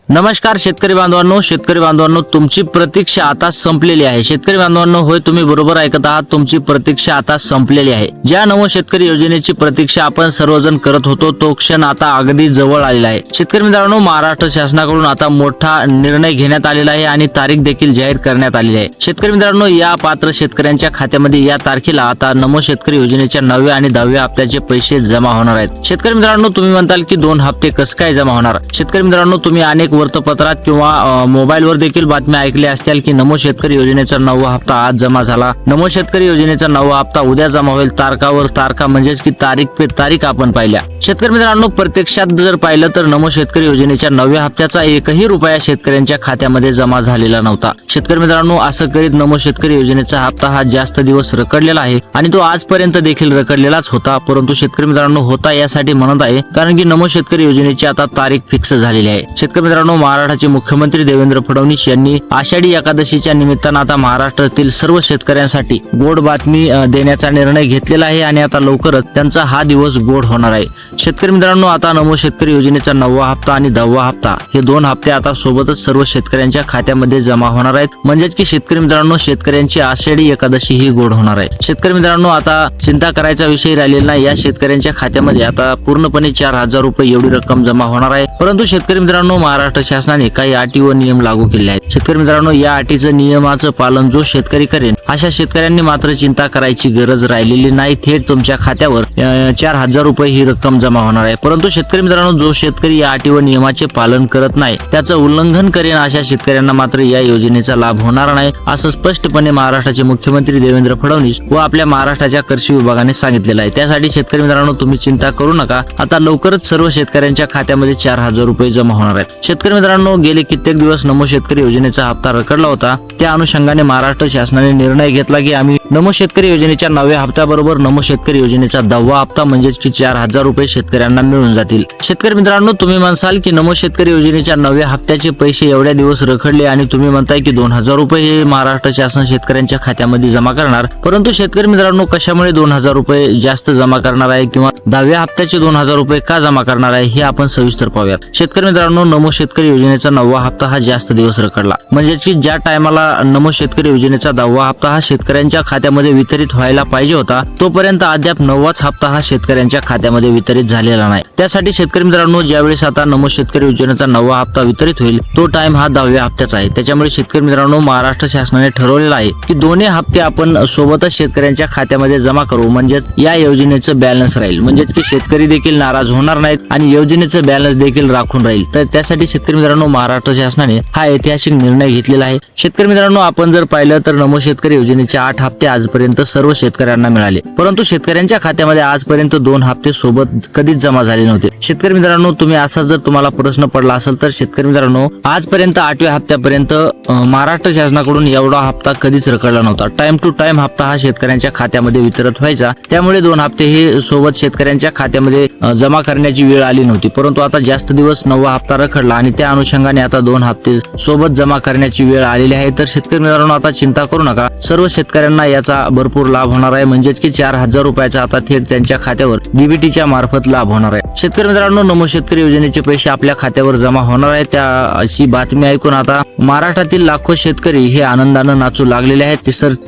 नमस्कार शेतकरी बांधवांनो, तुमची प्रतीक्षा आता संपलेली आहे। शेतकरी बांधवांनो, होय तुम्ही बरोबर ऐकत आहात, तुमची प्रतीक्षा आता संपलेली आहे। ज्या नमो शेतकरी योजनेची प्रतीक्षा आपण सर्वजण करत होतो तो क्षण आता अगदी जवळ आलेला आहे। शेतकरी मित्रांनो, महाराष्ट्र शासनाकडून आता मोठा निर्णय घेण्यात आलेला आहे आणि तारीख देखील जाहीर करण्यात आलेली आहे। शेतकरी मित्रांनो, या पात्र शेतकऱ्यांच्या खात्यामध्ये या तारखेला आता नमो शेतकरी योजनेच्या 9व्या आणि 10व्या हप्त्याचे पैसे जमा होणार आहेत। शेतकरी मित्रांनो, तुम्ही म्हणताल की 2 हप्ते कसं काय जमा होणार? शेतकरी मित्रांनो, तुम्ही अनेक वृत्तपत्रात किंवा मोबाईलवर देखील बातम्या ऐकल्या असतील की नमो शेतकरी योजनेचा 9वा हप्ता आज जमा झाला, नमो शेतकरी योजनेचा 9वा हप्ता उद्या जमा होईल, तारखावर तारखा म्हणजेच की तारीख पे तारीख आपण पाहिल्या। शेतकरी मित्रांनो, प्रत्यक्षात जर पाहिलं तर नमो शेतकरी योजनेच्या 9व्या हप्त्याचा 1ही रुपया शेतकऱ्यांच्या खात्यामध्ये जमा झालेला नव्हता। शेतकरी मित्रांनो, असं करीत नमो शेतकरी योजनेचा हप्ता हा जास्त दिवस रखडलेला आहे आणि तो आजपर्यंत देखील रखडलेलाच होता। परंतु शेतकरी मित्रांनो, होता यासाठी म्हणत आहे कारण की नमो शेतकरी योजनेची आता तारीख फिक्स झालेली आहे। शेतकरी मित्रांनो, महाराष्ट्राचे मुख्यमंत्री देवेंद्र फडणवीस यांनी आषाढी एकादशीच्या निमित्तानं आता महाराष्ट्रातील सर्व शेतकऱ्यांसाठी गोड बातमी देण्याचा निर्णय घेतलेला आहे आणि आता लवकरच त्यांचा हा दिवस गोड होणार आहे। शेतकरी मित्रांनो, आता नमो शेतकरी योजनेचा 9वा हप्ता आणि 10वा हप्ता हे 2 हप्ते आता सोबतच सर्व शेतकऱ्यांच्या खात्यामध्ये जमा होणार आहेत। म्हणजेच की शेतकरी मित्रांनो, शेतकऱ्यांची आषाढी एकादशी ही गोड होणार आहे। शेतकरी मित्रांनो, आता चिंता करायचा विषय राहिलेला नाही। या शेतकऱ्यांच्या खात्यामध्ये आता पूर्णपणे 4000 रुपये एवढी रक्कम जमा होणार आहे। परंतु शेतकरी मित्रांनो, महाराष्ट्र शासनाने काही अटी व नियम लागू केले आहेत। शेतकरी मित्रांनो, या अटीचं नियमाचं पालन जो शेतकरी करेल अशा शेतकऱ्यांनी मात्र चिंता करायची गरज राहिलेली नाही। थेट तुमच्या खात्यावर 4000 रुपये ही रक्कम जमा होणार आहे। परंतु शेतकरी मित्रांनो, जो शेतकरी या अटी व नियमाचे पालन करत नाही, त्याचं उल्लंघन करेन अशा शेतकऱ्यांना मात्र या योजनेचा लाभ होणार नाही, असं स्पष्टपणे महाराष्ट्राचे मुख्यमंत्री देवेंद्र फडणवीस व आपल्या महाराष्ट्राच्या कृषी विभागाने सांगितलेलं आहे। त्यासाठी शेतकरी मित्रांनो, तुम्ही चिंता करू नका। आता लवकरच सर्व शेतकऱ्यांच्या खात्यामध्ये 4000 रुपये जमा होणार आहेत। शेतकरी मित्रांनो, गेले कित्येक दिवस नमो शेतकरी योजनेचा हप्ता रखडला होता। त्या अनुषंगाने महाराष्ट्र शासनाने निर्णय घेतला की आम्ही नमो शेतकरी योजनेच्या 9व्या हप्त्याबरोबर नमो शेतकरी योजनेचा 10वा हप्ता म्हणजेच की 4000 रुपये शेतकऱ्यांना मिळून जातील। शेतकरी मित्रांनो, तुम्ही म्हणसाल की नमो शेतकरी योजनेच्या 9व्या हप्त्याचे पैसे एवढ्या दिवस रखडले आणि तुम्ही म्हणताय की 2000 रुपये हे महाराष्ट्र शासन शेतकऱ्यांच्या खात्यामध्ये जमा करणार। परंतु शेतकरी मित्रांनो, कशामुळे 2000 रुपये जास्त जमा करणार आहे किंवा 10व्या हप्त्याचे 2000 रुपये का जमा करणार आहे हे आपण सविस्तर पाहूयात। शेतकरी मित्रांनो, नमो शेतकरी योजनेचा 9वा हप्ता हा जास्त दिवस रखडला। म्हणजेच की ज्या टायमाला नमो शेतकरी योजनेचा 10वा हप्ता हा शेतकऱ्यांच्या खात्यामध्ये वितरित व्हायला पाहिजे होता, तोपर्यंत अद्याप 9वाच हप्ता हा शेतकऱ्यांच्या खात्यामध्ये वितरित झालेला नाही। त्यासाठी शेतकरी मित्रांनो, ज्यावेळेस आता नमो शेतकरी योजनेचा 9वा हप्ता वितरित होईल तो टाइम हा 10व्या हप्त्याचा आहे। त्याच्यामुळे शेतकरी मित्रांनो, महाराष्ट्र शासनाने ठरवलेलं आहे की दोन्ही हप्ते आपण सोबतच शेतकऱ्यांच्या खात्यामध्ये जमा करू, म्हणजेच या योजनेचं बॅलन्स राहील। म्हणजेच की शेतकरी देखील नाराज होणार नाहीत आणि योजनेचं बॅलन्स देखील राखून राहील। तर त्यासाठी शेतकरी मित्रांनो, महाराष्ट्र शासनाने हा ऐतिहासिक निर्णय घेतलेला आहे। शेतकरी मित्रांनो, आपण जर पाहिलं तर नमो शेतकरी योजनेचे 8 हप्ते आजपर्यंत सर्व शेतकऱ्यांना मिळाले, परंतु शेतकऱ्यांच्या खात्यामध्ये आजपर्यंत 2 हप्ते सोबत कधीच जमा झाले नव्हते। शेतकरी मित्रांनो, तुम्ही असा जर तुम्हाला प्रश्न पडला असेल तर शेतकरी मित्रांनो, आजपर्यंत 8व्या हप्त्यापर्यंत महाराष्ट्र शासनाकडून एवढा हप्ता कधीच रखडला नव्हता। टाइम टू टाइम हप्ता हा शेतकऱ्यांच्या खात्यामध्ये वितरित व्हायचा, त्यामुळे 2 हप्ते हे सोबत शेतकऱ्यांच्या खात्यामध्ये जमा करण्याची वेळ आली नव्हती। परंतु आता जास्त दिवस 9वा हप्ता रखडला आणि त्या अनुषंगाने आता 2 हप्ते सोबत जमा करण्याची वेळ आलेली आहे। तर शेतकरी मित्रांनो, आता चिंता करू नका, सर्व शेतकऱ्यांना याचा भरपूर लाभ होणार आहे। म्हणजेच की 4000 रुपयाचा आता थेट त्यांच्या खात्यावर डीबीटीच्या मार्फत लाभ होणार आहे। शेतकरी मित्रांनो, नमो शेतकरी योजनेचे पैसे आपल्या खात्यावर जमा होणार आहे, त्या अशी बातमी ऐकून आता महाराष्ट्रातील लाखो शेतकरी हे आनंदानं नाचू लागलेले आहेत।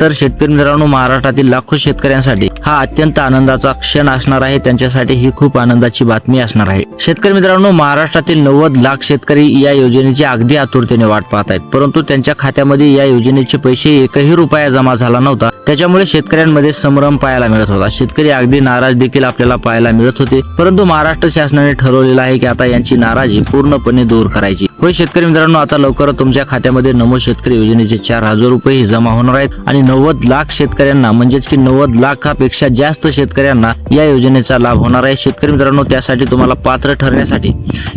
तर शेतकरी मित्रांनो, महाराष्ट्रातील लाखो शेतकऱ्यांसाठी हा अत्यंत आनंदाचा क्षण असणार आहे, त्यांच्यासाठी ही खूप आनंदाची बातमी असणार आहे। शेतकरी मित्रांनो, महाराष्ट्रातील 90 लाख शेतकरी या योजनेची अगदी आतुरतेने वाट पाहत आहेत, परंतु त्यांच्या खात्यामध्ये या योजनेचे पैसे 1ही रुपया जमा झाला नव्हता। त्याच्यामुळे शेतकऱ्यांमध्ये संभ्रम पाहायला मिळत होता। शेतकरी अगदी नाराज देखील आपल्याला पाहायला मिळत होते, परंतु महाराष्ट्र शासनाने ठरवलेलं आहे की आता यांची नाराजी पूर्णपणे दूर करायची। होय शेतकरी मित्रांनो, आता लवकर तुमच्या खात्यामध्ये नमो शेतकरी योजनेचे 4000 रुपये जमा होणार आहेत आणि 90 लाख शेतकऱ्यांना म्हणजेच की 90 लाखापेक्षा जास्त शेतकऱ्यांना या योजनेचा लाभ होणार आहे। शेतकरी मित्रांनो, त्यासाठी तुम्हाला पात्र ठरण्यासाठी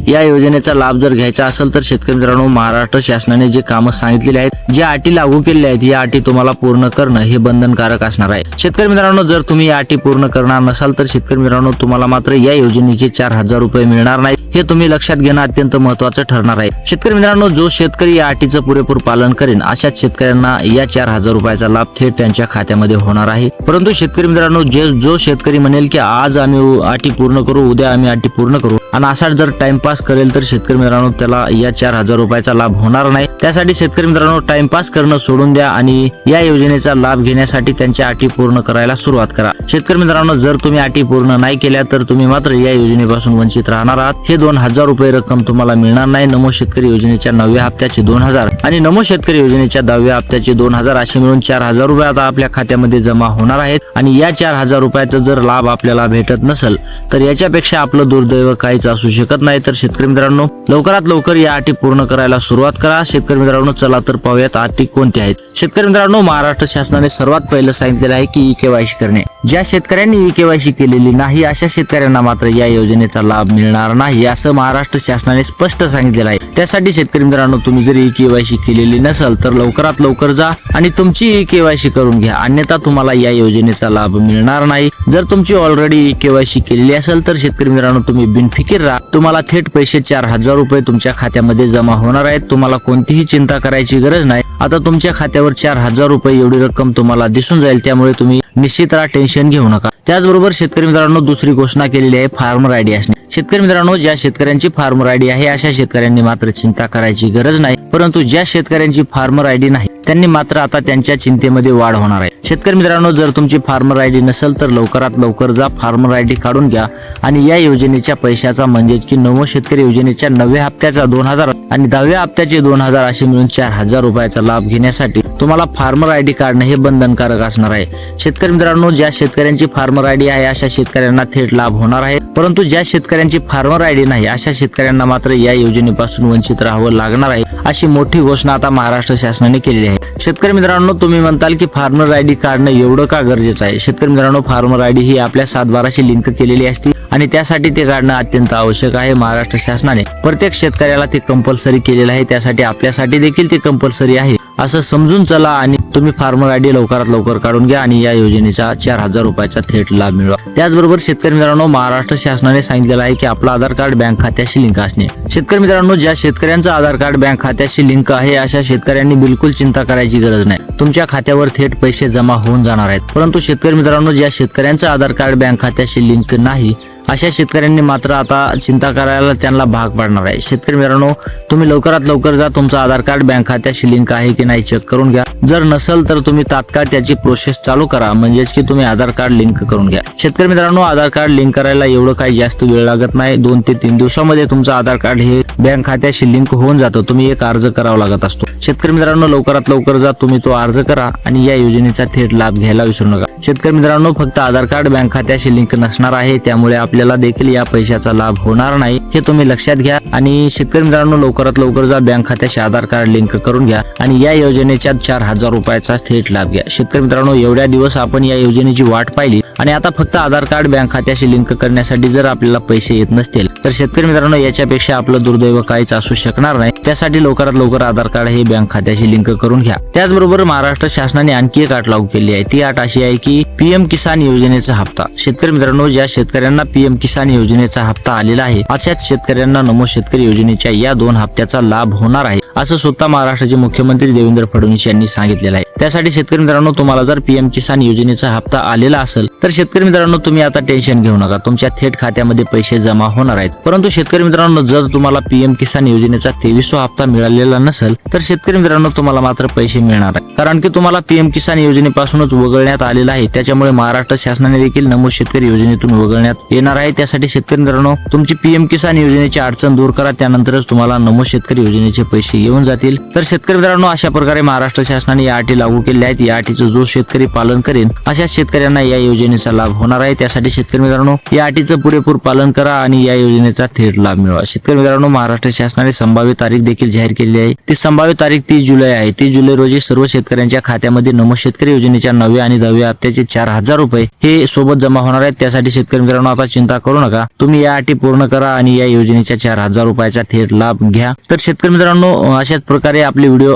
या योजनेचा लाभ जर घ्यायचा असेल तर शेतकरी मित्रांनो, महाराष्ट्र शासनाने जे कामं सांगितलेले आहेत, ज्या अटी लागू केलेल्या आहेत, या अटी तुम्हाला पूर्ण करणं हे बंधनकारक असणार आहे। शेतकरी मित्रांनो, जर तुम्ही या अटी पूर्ण करणार नसाल तर शेतकरी मित्रांनो तुम्हाला मात्र या योजनेचे 4,000 रुपये मिळणार नाही, हे तुम्ही लक्षात घेणं अत्यंत महत्त्वाचं ठरणार आहे. शेतकरी मित्रांनो जो शेतकरी या अटीचं पुरेपूर पालन करेन अशाच शेतकऱ्यांना या 4,000 रुपयाचा लाभ थेट त्यांच्या खात्यामध्ये होणार आहे. परंतु शेतकरी मित्रांनो जो शेतकरी म्हणेल की आज आम्ही अटी पूर्ण करू, उद्या आम्ही अटी पूर्ण करू आणि असा जर टाइमपास करेल तर शेतकरी मित्रांनो त्याला या 4,000 रुपयाचा लाभ होणार नाही. त्यासाठी शेतकरी मित्रांनो टाइमपास करणं सोडून द्या आणि या योजनेचा लाभ घेण्यासाठी त्यांच्या अटी पूर्ण करायला सुरुवात करा. शेतकरी मित्रांनो जर तुम्ही अटी पूर्ण नाही केल्या तर तुम्ही मात्र या योजनेपासून वंचित राहणार आहात. हे 2,000 रुपये रक्कम तुम्हाला मिळणार नाही. नमो शेतकरी योजनेच्या 9व्या हप्त्याचे 2,000 आणि नमो शेतकरी योजनेच्या 10व्या हप्त्याचे 2,000 असे मिळून 4,000 रुपये आता आपल्या खात्यामध्ये जमा होणार आहेत. आणि या 4,000 रुपयाचा जर लाभ आपल्याला भेटत नसेल तर याच्यापेक्षा आपलं दुर्दैव काहीच असू शकत नाही. तर शेतकरी मित्रांनो लवकरात लवकर या अटी पूर्ण करायला सुरुवात करा. शेतकरी मित्रांनो चला तर पाहूयात अटी कोणत्या आहेत. शेतकरी मित्रांनो महाराष्ट्र शासनाने सर्वात पहिलं सांगितलेलं आहे की ई-केवायसी करणे. ज्या शेतकऱ्यांनी ई-केवायसी केलेली नाही अशा शेतकऱ्यांना मात्र या योजनेचा लाभ मिळणार नाही असं महाराष्ट्र शासनाने स्पष्ट सांगितलेलं आहे. त्यासाठी शेतकरी मित्रांनो तुम्ही जर ई-केवायसी केलेली नसेल तर लवकरात लवकर जा आणि तुमची ई-केवायसी करून घ्या, अन्यथा तुम्हाला या योजनेचा लाभ मिळणार नाही. जर तुमची ऑलरेडी ई-केवायसी केलेली असेल तर शेतकरी मित्रांनो तुम्ही बिनफिकीर राहा. तुम्हाला थेट पैसे 4,000 रुपये तुमच्या खात्यामध्ये जमा होणार आहेत. तुम्हाला कोणतीही चिंता करायची गरज नाही. आता तुमच्या खात्यावर 4,000 रुपये एवढी रक्कम तुम्हाला दिसून जाईल, त्यामुळे तुम्ही निश्चित राहा, टेन्शन घेऊ नका. त्याचबरोबर शेतकरी मित्रांनो दुसरी घोषणा केलेली आहे फार्मर आयडी असणे. शेतकरी मित्रांनो ज्या शेतकऱ्यांची फार्मर आयडी आहे अशा शेतकऱ्यांनी मात्र चिंता करायची गरज नाही, परंतु ज्या शेतकऱ्यांची फार्मर आयडी नाही त्यांनी मात्र आता त्यांच्या चिंतेमध्ये वाढ होणार आहे. शेतकरी मित्रांनो जर तुमची फार्मर आयडी नसेल तर लवकरात लवकर जा, फार्मर आयडी काढून घ्या आणि या योजनेच्या पैशाचा म्हणजेच की नमो शेतकरी योजनेच्या 9व्या हप्त्याचा 2,000 आणि 10व्या हप्त्याचे 2,000 असे मिळून 4,000 रुपयाचा लाभ घेण्यासाठी तुम्हाला फार्मर आयडी काढणे हे बंधनकारक असणार आहे. शेतकरी मित्रांनो ज्या शेतकऱ्यांची फार्मर आयडी आहे अशा शेतकऱ्यांना थेट लाभ होणार आहे, परंतु ज्या शेतकऱ्यांची फार्मर आयडी नाही अशा शेतकऱ्यांना मात्र या योजनेपासून वंचित राहावं लागणार आहे. अशी मोठी घोषणा आता महाराष्ट्र शासनाने केलेली आहे. शेतकरी मित्रांनो तुम्ही म्हणताल की फार्मर आयडी काढणं एवढं का गरजेचं आहे. शेतकरी मित्रांनो फार्मर आयडी ही आपल्या 7/12शी लिंक केलेली असते आणि त्यासाठी ते काढणं अत्यंत आवश्यक आहे. महाराष्ट्र शासनाने प्रत्येक शेतकऱ्याला ते कंपल्सरी केलेलं आहे, त्यासाठी आपल्यासाठी देखील ते कंपल्सरी आहे असं समजून चला आणि तुम्ही फार्मर आयडी लवकरात लवकर काढून घ्या आणि या योजनेचा 4,000 रुपयाचा थेट लाभ मिळवा. त्याचबरोबर शेतकरी मित्रांनो महाराष्ट्र शासनाने सांगितलेलं आहे की आपलं आधार कार्ड बँक खात्याशी लिंक असणे. शेतकरी मित्रांनो ज्या शेतकऱ्यांचं आधार कार्ड बँक खात्याशी लिंक आहे अशा शेतकऱ्यांनी बिलकुल चिंता करायची गरज नाही. तुमच्या खात्यावर थेट पैसे जमा होऊन जाणार आहेत. परंतु शेतकरी मित्रांनो ज्या शेतकऱ्यांचं आधार कार्ड बँक खात्याशी लिंक नाही अशा शेतकऱ्यांनी मात्र आता चिंता करायला त्यांना भाग पडणार आहे. शेतकरी मित्रांनो तुम्ही लवकरात लवकर जा, तुमचं आधार कार्ड बँक खात्याशी लिंक आहे की नाही चेक करून घ्या. जर नसेल तर तुम्ही तात्काळ त्याची प्रोसेस चालू करा, म्हणजेच की तुम्ही आधार कार्ड लिंक करून घ्या. शेतकरी मित्रांनो आधार कार्ड लिंक करायला एवढं काही जास्त वेळ लागत नाही. 2 ते 3 दिवसामध्ये तुमचं आधार कार्ड हे बँक खात्याशी लिंक होऊन जातं. तुम्ही एक अर्ज करावा लागत असतो. शेतकरी मित्रांनो लवकरात लवकर जा, तुम्ही तो अर्ज करा आणि या योजनेचा थेट लाभ घ्यायला विसरू नका. शेतकरी मित्रांनो फक्त आधार कार्ड बँक खात्याशी लिंक नसणार आहे, त्यामुळे आपल्याला देखील या पैशाचा लाभ होणार नाही, हे तुम्ही लक्षात घ्या. आणि शेतकरी मित्रांनो लवकरात लवकर जा, बँक खात्याशी आधार कार्ड लिंक करून घ्या आणि या योजनेच्या 4,000 रुपयाचा थेट लाभ घ्या. शेतकरी मित्रांनो एवढ्या दिवस आपण या योजनेची वाट पाहिली आणि आता फक्त आधार कार्ड बँक खात्याशी लिंक करण्यासाठी जर आपल्याला पैसे येत नसतील तर शेतकरी मित्रांनो याच्यापेक्षा आपलं दुर्दैव काहीच असू शकणार नाही. त्यासाठी लवकरात लवकर आधार कार्ड हे बँक खात्याशी लिंक करून घ्या. त्याचबरोबर महाराष्ट्र शासनाने आणखी एक अट लागू केली आहे. ती अट अशी आहे की पीएम किसान योजनेचा हप्ता. शेतकरी मित्रांनो ज्या शेतकऱ्यांना पीएम किसान योजनेचा हप्ता आलेला आहे अशाच शेतकऱ्यांना नमो शेतकरी योजनेच्या या 2 हप्त्याचा लाभ होणार आहे असं स्वतः महाराष्ट्राचे मुख्यमंत्री देवेंद्र फडणवीस यांनी सांगितलेलं आहे. त्यासाठी शेतकरी मित्रांनो तुम्हाला जर पीएम किसान योजनेचा हप्ता आलेला असेल तर शेतकरी मित्रांनो तुम्ही आता टेन्शन घेऊ नका, तुमच्या थेट खात्यामध्ये पैसे जमा होणार आहेत. परंतु शेतकरी मित्रांनो जर तुम्हाला पीएम किसान योजनेचा 23वा हप्ता मिळालेला नसेल तर शेतकरी मित्रांनो तुम्हाला मात्र पैसे मिळणार आहेत, कारण की तुम्हाला पीएम किसान योजनेपासूनच वगळण्यात आलेला आहे. त्याच्यामुळे महाराष्ट्र शासनाने देखील नमो शेतकरी योजनेतून वगळण्यात येणार आहे. त्यासाठी शेतकरी मित्रांनो तुमची पीएम किसान योजनेची अडचण दूर करा, त्यानंतरच तुम्हाला नमो शेतकरी योजनेचे पैसे येऊन जातील. तर शेतकरी मित्रांनो अशा प्रकारे महाराष्ट्र शासनाने या अटी लागू केल्या आहेत. या अटीचं जो शेतकरी पालन करेन अशा शेतकऱ्यांना या योजनेचा लाभ होणार आहे. त्यासाठी शेतकरी मित्रांनो या अटीचं पुरेपूर पालन करा आणि या योजनेचा थेट लाभ मिळवा. शेतकरी मित्रांनो महाराष्ट्र शासनाने संभाव्य तारीख देखील जाहीर केली आहे. ती संभाव्य तारीख 30 जुलै आहे. 30 जुलै रोजी सर्व शेतकऱ्यांच्या खात्यामध्ये नमो शेतकरी योजनेच्या 9व्या आणि 10व्या हप्त्याचे 4,000 रुपये हे सोबत जमा होणार आहेत. त्यासाठी शेतकरी मित्रांनो आता चिंता करू नका, तुम्ही या अटी पूर्ण करा आणि या योजनेच्या 4,000 रुपयाचा थेट लाभ घ्या. तर शेतकरी मित्रांनो अशाच प्रकारे आपले व्हिडिओ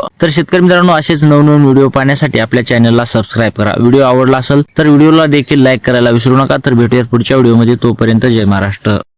असेच नवनवीन व्हिडिओ पाहण्यासाठी आपल्या चॅनलला सबस्क्राईब करा. व्हिडिओ आवडला असेल तर व्हिडिओला देखील लाईक करायला विसरू नका. तर भेटूया पुढच्या व्हिडिओमध्ये, तोपर्यंत जय महाराष्ट्र.